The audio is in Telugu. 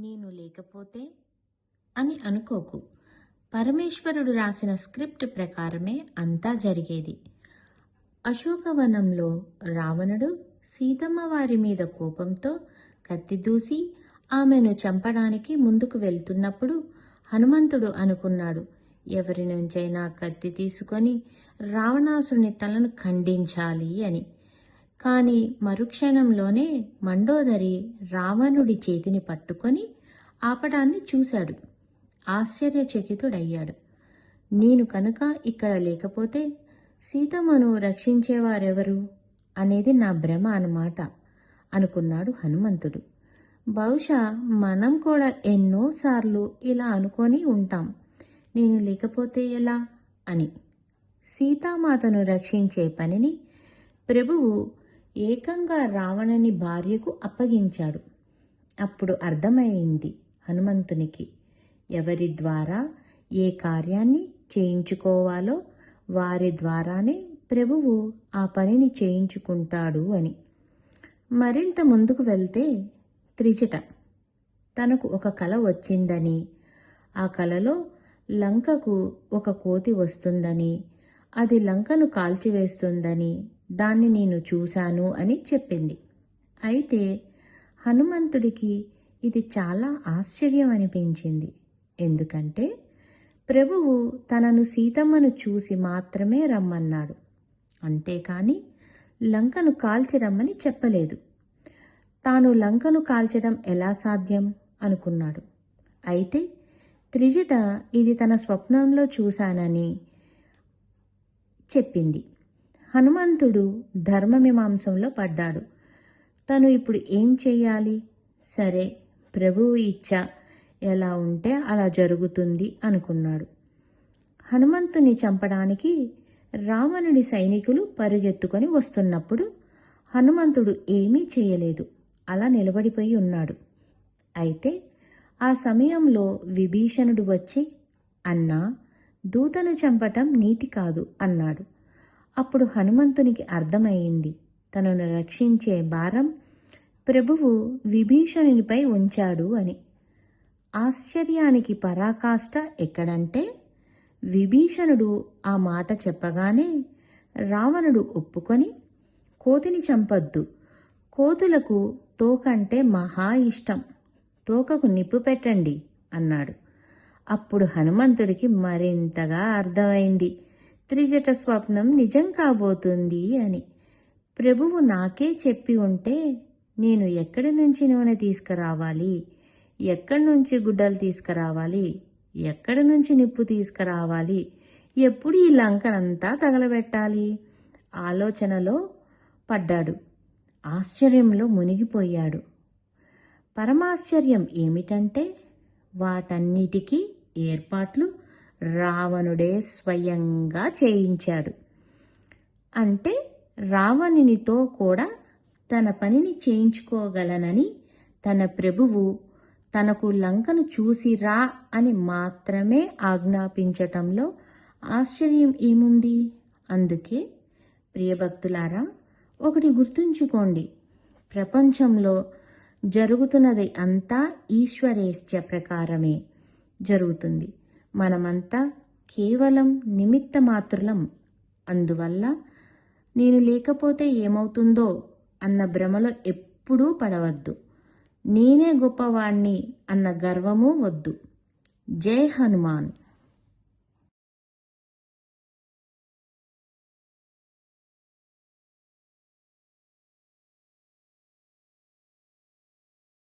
నేను లేకపోతే అని అనుకోకు. పరమేశ్వరుడు రాసిన స్క్రిప్ట్ ప్రకారమే అంతా జరిగేది. అశోకవనంలో రావణుడు సీతమ్మ వారి మీద కోపంతో కత్తి దూసి ఆమెను చంపడానికి ముందుకు వెళ్తున్నప్పుడు హనుమంతుడు అనుకున్నాడు, ఎవరి నుంచైనా కత్తి తీసుకొని రావణాసుని తలను ఖండించాలి అని. కాని మరుక్షణంలోనే మండోదరి రావణుడి చేతిని పట్టుకొని ఆపడాన్ని చూశాడు. ఆశ్చర్యచకితుడయ్యాడు. నేను కనుక ఇక్కడ లేకపోతే సీతమ్మను రక్షించేవారెవరు అనేది నా భ్రమ అన్నమాట అనుకున్నాడు హనుమంతుడు. బహుశా మనం కూడా ఎన్నోసార్లు ఇలా అనుకొని ఉంటాం, నేను లేకపోతే ఎలా అని. సీతామాతను రక్షించే పనిని ప్రభువు ఏకంగా రావణుని భార్యకు అప్పగించాడు. అప్పుడు అర్థమైంది హనుమంతునికి, ఎవరి ద్వారా ఏ కార్యాన్ని చేయించుకోవాలో వారి ద్వారానే ప్రభువు ఆ పనిని చేయించుకుంటాడు అని. మరింత ముందుకు వెళ్తే త్రిజట తనకు ఒక కల వచ్చిందని, ఆ కలలో లంకకు ఒక కోతి వస్తుందని, అది లంకను కాల్చివేస్తుందని, దాన్ని నేను చూశాను అని చెప్పింది. అయితే హనుమంతుడికి ఇది చాలా ఆశ్చర్యం అనిపించింది. ఎందుకంటే ప్రభువు తనను సీతమ్మను చూసి మాత్రమే రమ్మన్నాడు, అంతేకాని లంకను కాల్చి రమ్మని చెప్పలేదు. తాను లంకను కాల్చడం ఎలా సాధ్యం అనుకున్నాడు. అయితే త్రిజట ఇది తన స్వప్నంలో చూశానని చెప్పింది. హనుమంతుడు ధర్మమీమాంసంలో పడ్డాడు. తను ఇప్పుడు ఏం చెయ్యాలి? సరే, ప్రభువు ఇచ్చ ఎలా ఉంటే అలా జరుగుతుంది అనుకున్నాడు. హనుమంతుని చంపడానికి రావణుడి సైనికులు పరుగెత్తుకొని వస్తున్నప్పుడు హనుమంతుడు ఏమీ చేయలేదు, అలా నిలబడిపోయి ఉన్నాడు. అయితే ఆ సమయంలో విభీషణుడు వచ్చి, అన్నా, దూతను చంపటం నీతి కాదు అన్నాడు. అప్పుడు హనుమంతునికి అర్థమయ్యింది, తనను రక్షించే భారం ప్రభువు విభీషణునిపై ఉంచాడు అని. ఆశ్చర్యానికి పరాకాష్ట ఎక్కడంటే, విభీషణుడు ఆ మాట చెప్పగానే రావణుడు ఒప్పుకొని, కోతిని చంపొద్దు, కోతులకు తోకంటే మహా ఇష్టం, తోకకు నిప్పు పెట్టండి అన్నాడు. అప్పుడు హనుమంతుడికి మరింతగా అర్థమైంది, త్రిజట స్వప్నం నిజం కాబోతుంది అని. ప్రభువు నాకే చెప్పి ఉంటే నేను ఎక్కడి నుంచి నూనె తీసుకురావాలి, ఎక్కడి నుంచి గుడ్డలు తీసుకురావాలి, ఎక్కడి నుంచి నిప్పు తీసుకురావాలి, ఎప్పుడు ఈ లంకనంతా తగలబెట్టాలి ఆలోచనలో పడ్డాడు. ఆశ్చర్యంలో మునిగిపోయాడు. పరమాశ్చర్యం ఏమిటంటే వాటన్నిటికీ ఏర్పాట్లు రావణుడే స్వయంగా చేయించాడు. అంటే రావణునితో కూడా తన పనిని చేయించుకోగలనని తన ప్రభువు తనకు లంకను చూసి రా అని మాత్రమే ఆజ్ఞాపించటంలో ఆశ్చర్యం ఏముంది? అందుకే ప్రియభక్తులారా, ఒకటి గుర్తుంచుకోండి, ప్రపంచంలో జరుగుతున్నది అంతా ఈశ్వరేచ్ఛ ప్రకారమే జరుగుతుంది. మనమంతా కేవలం నిమిత్త మాత్రులం. అందువల్ల నేను లేకపోతే ఏమవుతుందో అన్న భ్రమలో ఎప్పుడూ పడవద్దు. నేనే గొప్పవాణ్ణి అన్న గర్వమూ వద్దు. జై హనుమాన్.